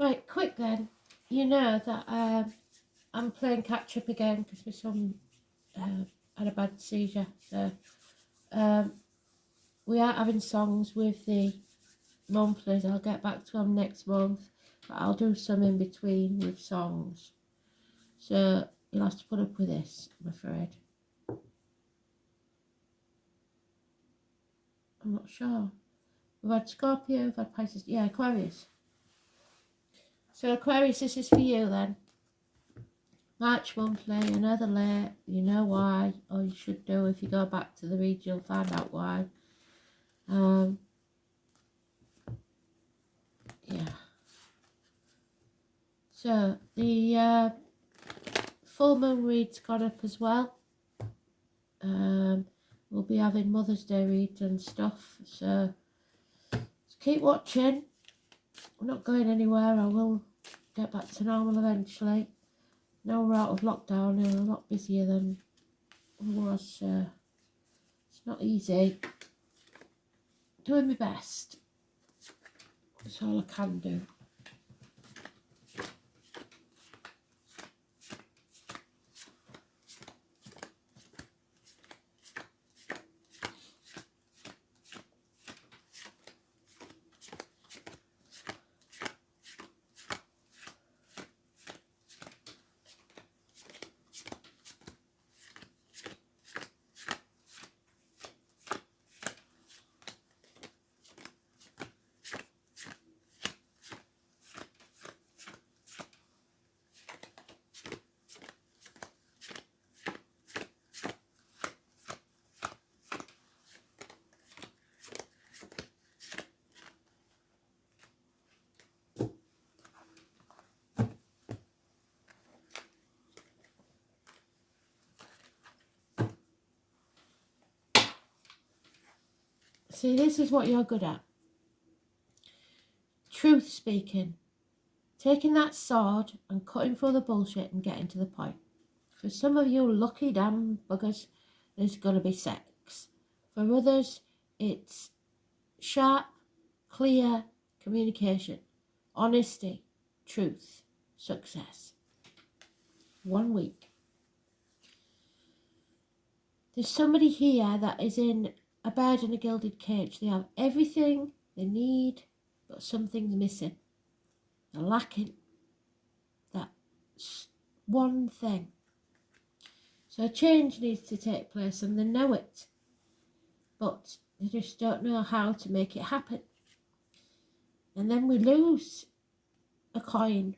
Right, quick then. You know that I'm playing catch up again because my son had a bad seizure. So we are having songs with the monthlies. I'll get back to them next month, but I'll do some in between with songs. So you'll have to put up with this, I'm afraid. I'm not sure. We've had Scorpio, we've had Pisces, yeah, Aquarius. So Aquarius, this is for you then. March monthly, another late, you know why, or you should do. If you go back to the read, you'll find out why. Yeah. So the full moon read's gone up as well. We'll be having Mother's Day reads and stuff, so keep watching. I'm not going anywhere. I will get back to normal eventually. Now we're out of lockdown and a lot busier than I was. It's not easy. Doing my best. That's all I can do. See, this is what you're good at. Truth speaking. Taking that sword and cutting through the bullshit and getting to the point. For some of you lucky damn buggers, there's going to be sex. For others, it's sharp, clear communication, honesty, truth, success. 1 week. There's somebody here that is in a bird in a gilded cage. They have everything they need, but something's missing. They're lacking that one thing. So a change needs to take place and they know it, but they just don't know how to make it happen. And then we lose a coin,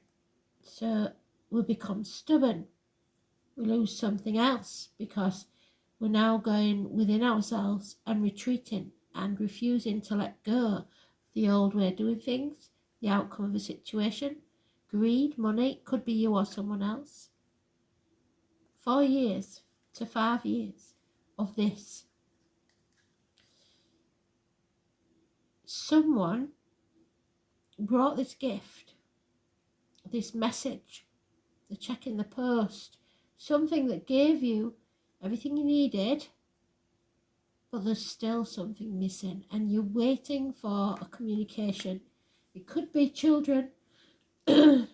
so we become stubborn. We lose something else because we're now going within ourselves and retreating and refusing to let go of the old way of doing things, the outcome of a situation. Greed, money, it could be you or someone else. 4 years to 5 years of this. Someone brought this gift, this message, the check in the post, something that gave you everything you needed, but there's still something missing and you're waiting for a communication. It could be children. It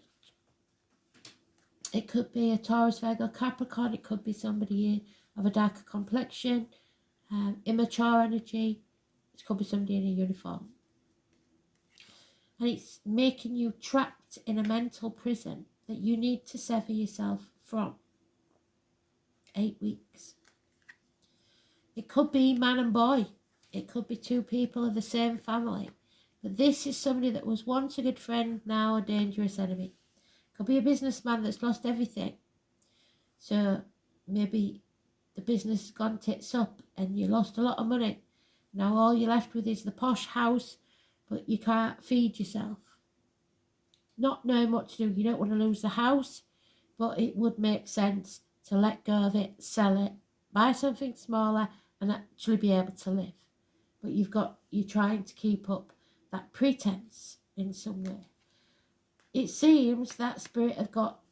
could be a Taurus, Virgo, Capricorn. It could be somebody of a darker complexion, immature energy. It could be somebody in a uniform. And it's making you trapped in a mental prison that you need to sever yourself from. 8 weeks. It could be man and boy. It could be 2 people of the same family. But this is somebody that was once a good friend, now a dangerous enemy. Could be a businessman that's lost everything. So maybe the business has gone tits up and you lost a lot of money. Now all you're left with is the posh house, but you can't feed yourself. Not knowing what to do. You don't want to lose the house, but it would make sense to let go of it, sell it, buy something smaller and actually be able to live. But you're trying to keep up that pretense in some way. It seems that spirit have got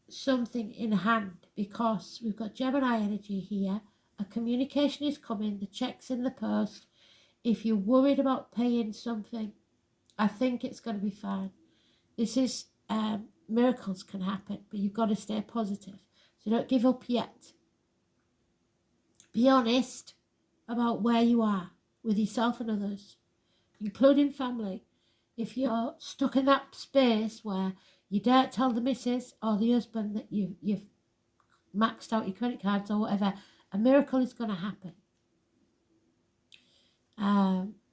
something in hand because we've got Gemini energy here. A communication is coming, the check's in the post. If you're worried about paying something, I think it's going to be fine. This is miracles can happen, but you've got to stay positive. So don't give up yet. Be honest about where you are with yourself and others, including family. If you're stuck in that space where you don't tell the missus or the husband that you've maxed out your credit cards or whatever, a miracle is going to happen.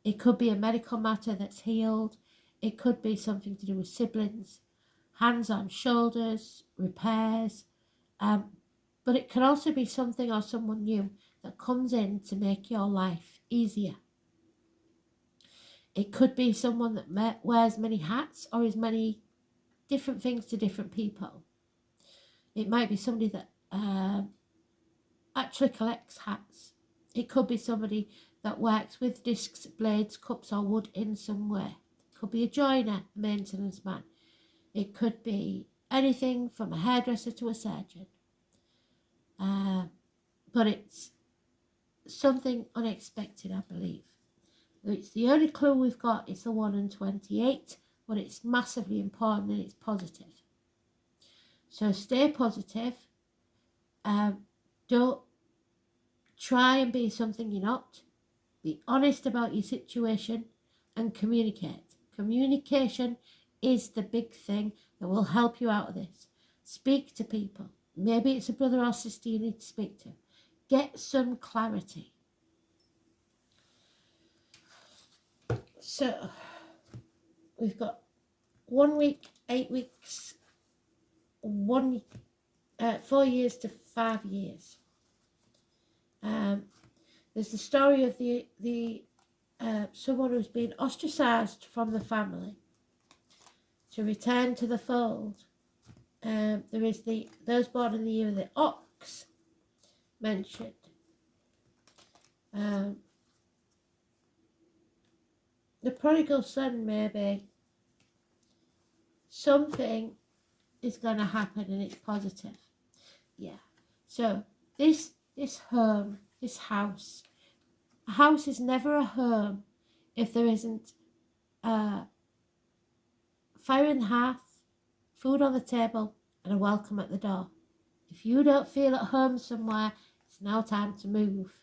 It could be a medical matter that's healed. It could be something to do with siblings, hands on shoulders, repairs. But it can also be something or someone new that comes in to make your life easier. It could be someone that wears many hats or is many different things to different people. It might be somebody that actually collects hats. It could be somebody that works with discs, blades, cups or wood in some way. It could be a joiner, a maintenance man. It could be anything from a hairdresser to a surgeon. But it's something unexpected, I believe. It's the only clue we've got. It's the 1 in 28, but it's massively important and it's positive. So stay positive. Don't try and be something you're not. Be honest about your situation and communicate. Communication is the big thing that will help you out of this. Speak to people. Maybe it's a brother or sister you need to speak to. Get some clarity. So, we've got 1 week, 8 weeks, 4 years to 5 years. There's the story of the someone who's been ostracised from the family to return to the fold. There is those born in the year of the ox mentioned. The prodigal son, maybe. Something is going to happen and it's positive. Yeah. So this home, this house. A house is never a home if there isn't fire in the hearth, food on the table, and a welcome at the door. If you don't feel at home somewhere, it's now time to move.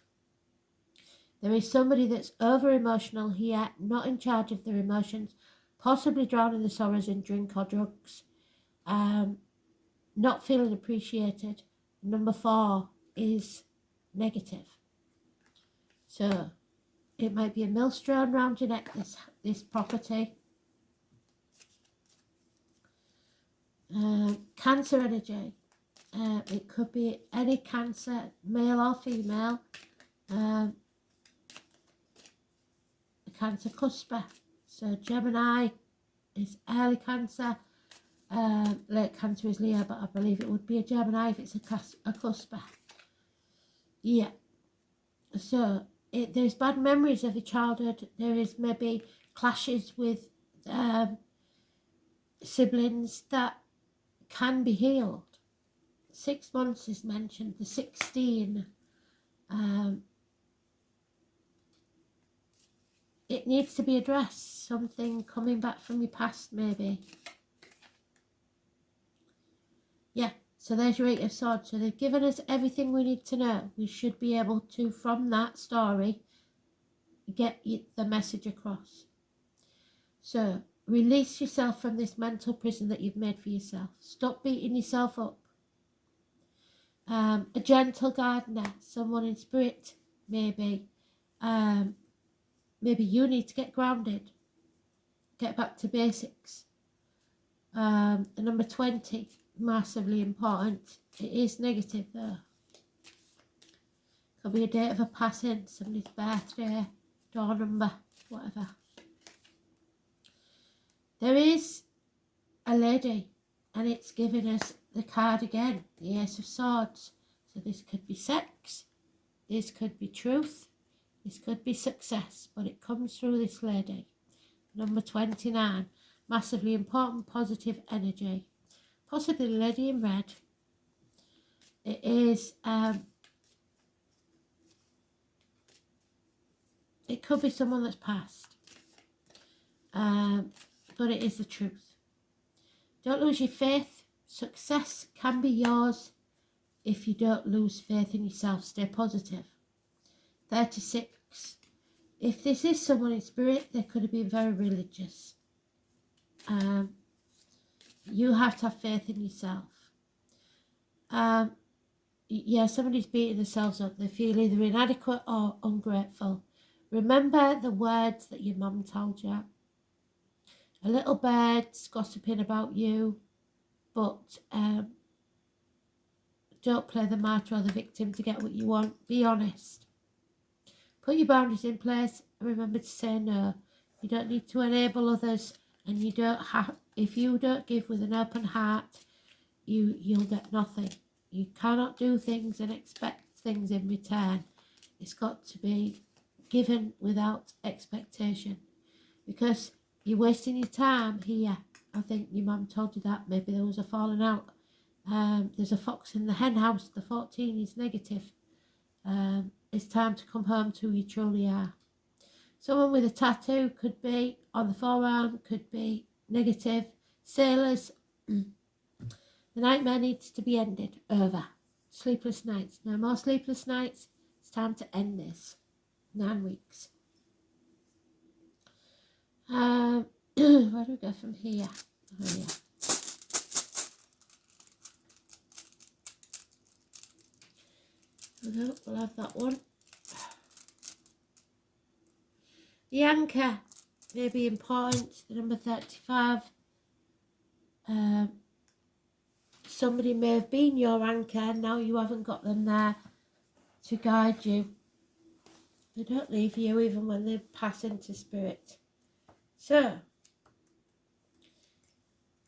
There is somebody that's over emotional here, not in charge of their emotions, possibly drowning their sorrows in drink or drugs, not feeling appreciated. Number 4 is negative. So it might be a millstone around your neck, this property. Cancer energy. It could be any cancer, male or female. Cancer cusper. So Gemini is early Cancer. Late Cancer is Leo, but I believe it would be a Gemini if it's a cusper. Yeah. So there's bad memories of your childhood. There is maybe clashes with siblings that can be healed. 6 months is mentioned. The 16. It needs to be addressed. Something coming back from your past, maybe. Yeah, so there's your 8 of Swords. So they've given us everything we need to know. We should be able to, from that story, get the message across. So release yourself from this mental prison that you've made for yourself. Stop beating yourself up. A gentle gardener, someone in spirit, maybe. Maybe you need to get grounded. Get back to basics. The number 20, massively important. It is negative though. Could be a date of a passing, somebody's birthday, door number, whatever. There is a lady, and it's giving us the card again, the Ace of Swords. So this could be sex, this could be truth, this could be success, but it comes through this lady. Number 29, massively important, positive energy. Possibly the lady in red. It is, it could be someone that's passed, but it is the truth. Don't lose your faith. Success can be yours if you don't lose faith in yourself. Stay positive. 36. If this is someone in spirit, they could have been very religious. You have to have faith in yourself. Yeah, somebody's beating themselves up. They feel either inadequate or ungrateful. Remember the words that your mum told you. A little bird's gossiping about you, but don't play the martyr or the victim to get what you want. Be honest. Put your boundaries in place and remember to say no. You don't need to enable others, and you don't have. If you don't give with an open heart, you'll get nothing. You cannot do things and expect things in return. It's got to be given without expectation, because you're wasting your time here. I think your mum told you that. Maybe there was a falling out. There's a fox in the hen house. The 14 is negative. It's time to come home to who you truly are. Someone with a tattoo could be on the forearm, could be negative. Sailors, the nightmare needs to be ended. Over. Sleepless nights. No more sleepless nights. It's time to end this. 9 weeks. Where do we go from here? Oh, yeah. We'll have that one. The anchor may be important. The number 35. Somebody may have been your anchor. Now you haven't got them there to guide you. They don't leave you even when they pass into spirit. So,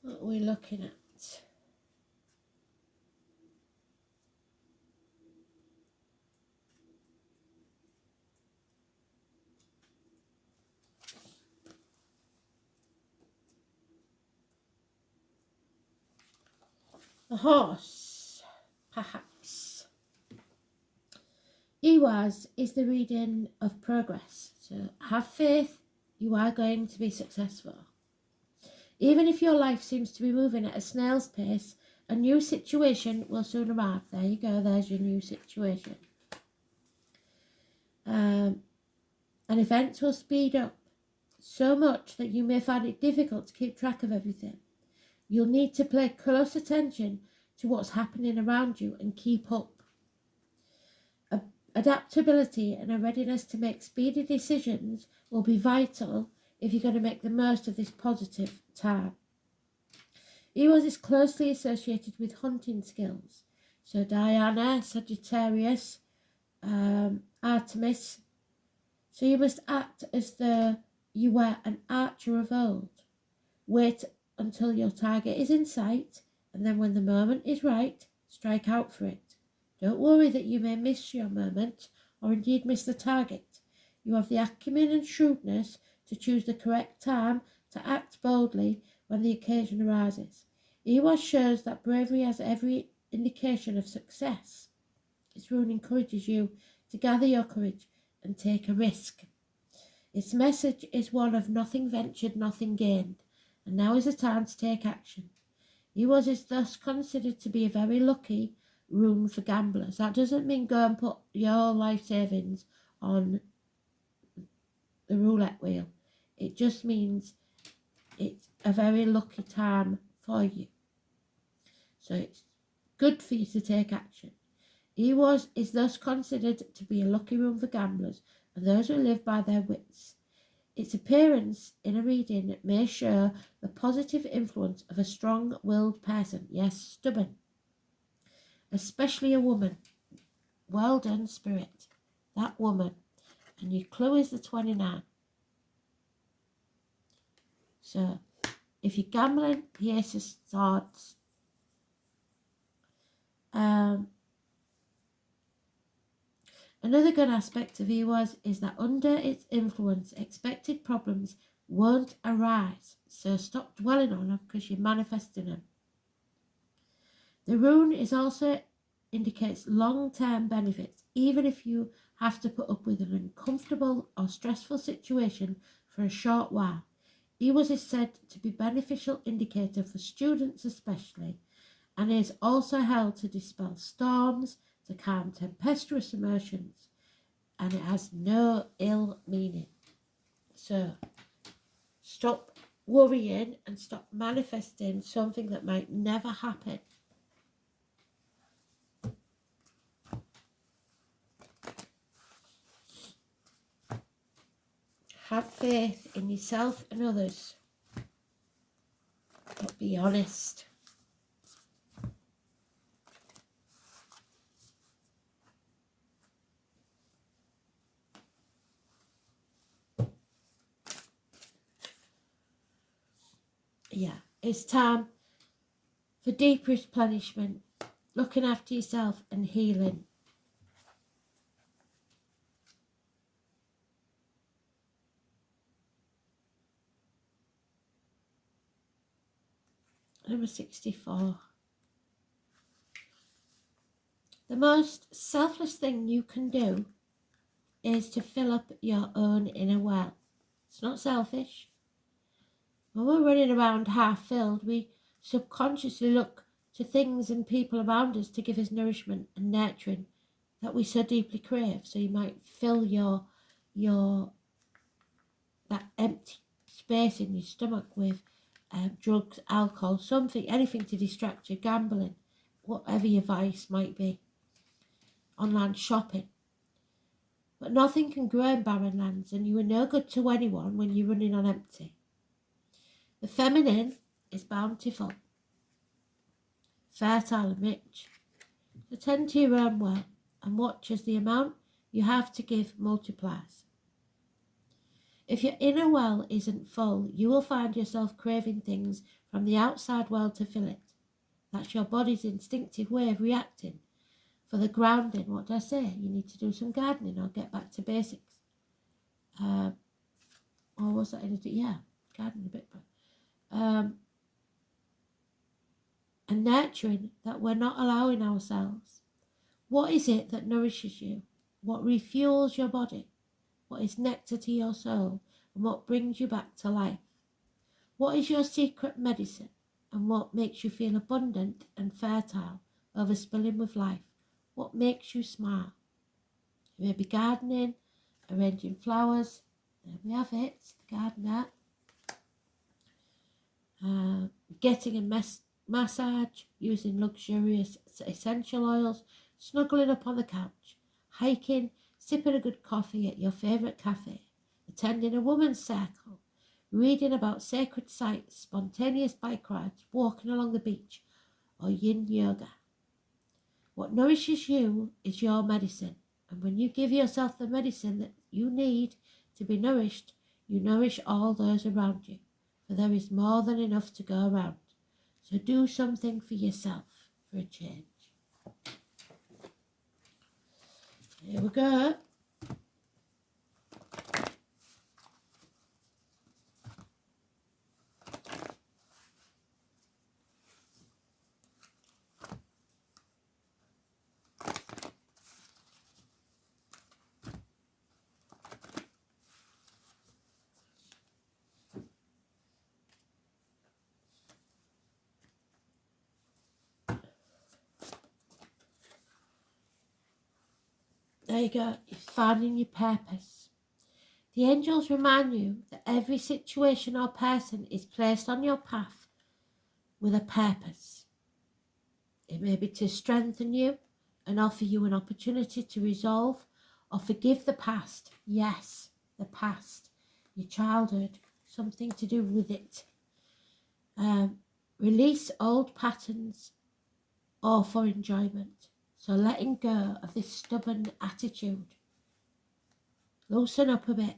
what are we looking at? The horse, perhaps. Ewas is the reading of progress. So have faith, you are going to be successful. Even if your life seems to be moving at a snail's pace, a new situation will soon arrive. There you go, there's your new situation. And events will speed up so much that you may find it difficult to keep track of everything. You'll need to pay close attention to what's happening around you and keep up. Adaptability and a readiness to make speedy decisions will be vital if you're going to make the most of this positive time. Ewas is closely associated with hunting skills. So Diana, Sagittarius, Artemis. So you must act as though you were an archer of old. Wait until your target is in sight, and then when the moment is right, strike out for it. Don't worry that you may miss your moment, or indeed miss the target. You have the acumen and shrewdness to choose the correct time to act boldly when the occasion arises. Ewas shows that bravery has every indication of success. Its rune encourages you to gather your courage and take a risk. Its message is one of nothing ventured, nothing gained, and now is the time to take action. Ewas is thus considered to be a very lucky rune for gamblers. That doesn't mean go and put your life savings on the roulette wheel. It just means it's a very lucky time for you. So it's good for you to take action. Ewas is thus considered to be a lucky rune for gamblers and those who live by their wits. Its appearance in a reading may show the positive influence of a strong-willed person. Yes, stubborn. Especially a woman. Well done, Spirit. That woman. And your clue is the 29. So, if you're gambling, the Ace of Swords. Another good aspect of Ewas is that under its influence, expected problems won't arise. So stop dwelling on them because you're manifesting them. The rune is also indicates long-term benefits, even if you have to put up with an uncomfortable or stressful situation for a short while. EWAS is said to be a beneficial indicator for students especially, and is also held to dispel storms, to calm tempestuous emotions, and it has no ill meaning. So stop worrying and stop manifesting something that might never happen. Have faith in yourself and others, but be honest. Yeah, it's time for deep replenishment, looking after yourself and healing. Number 64. The most selfless thing you can do is to fill up your own inner well. It's not selfish. When we're running around half filled, we subconsciously look to things and people around us to give us nourishment and nurturing that we so deeply crave. So you might fill your that empty space in your stomach with drugs, alcohol, something, anything to distract you, gambling, whatever your vice might be, online shopping. But nothing can grow in barren lands, and you are no good to anyone when you're running on empty. The feminine is bountiful, fertile and rich. So tend to your own well and watch as the amount you have to give multiplies. If your inner well isn't full, you will find yourself craving things from the outside world to fill it. That's your body's instinctive way of reacting. For the grounding, what did I say? You need to do some gardening or get back to basics. Or was that anything? Yeah, gardening a bit. And nurturing that we're not allowing ourselves. What is it that nourishes you? What refuels your body? What is nectar to your soul? And what brings you back to life? What is your secret medicine? And what makes you feel abundant and fertile, overspilling with life? What makes you smile? You may be gardening, arranging flowers. There we have it, the gardener. Getting a massage, using luxurious essential oils, snuggling up on the couch, hiking, sipping a good coffee at your favourite cafe, attending a woman's circle, reading about sacred sites, spontaneous bike rides, walking along the beach, or yin yoga. What nourishes you is your medicine, and when you give yourself the medicine that you need to be nourished, you nourish all those around you, for there is more than enough to go around. So do something for yourself for a change. Here we go. There you go. You're finding your purpose. The angels remind you that every situation or person is placed on your path with a purpose. It may be to strengthen you and offer you an opportunity to resolve or forgive the past. Yes, the past, your childhood, something to do with it. Release old patterns or for enjoyment. So letting go of this stubborn attitude. Loosen up a bit.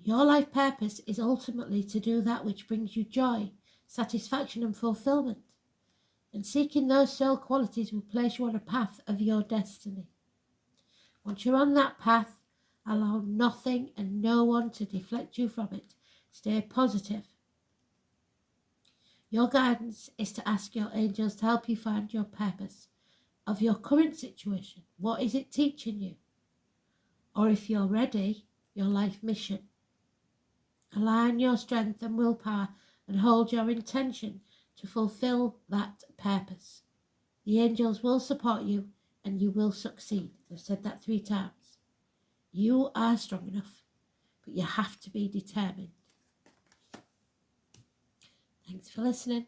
Your life purpose is ultimately to do that which brings you joy, satisfaction and fulfillment. And seeking those soul qualities will place you on a path of your destiny. Once you're on that path, allow nothing and no one to deflect you from it. Stay positive. Your guidance is to ask your angels to help you find your purpose of your current situation. What is it teaching you? Or if you're ready, your life mission. Align your strength and willpower and hold your intention to fulfill that purpose. The angels will support you and you will succeed. I've said that 3 times. You are strong enough, but you have to be determined. Thanks for listening.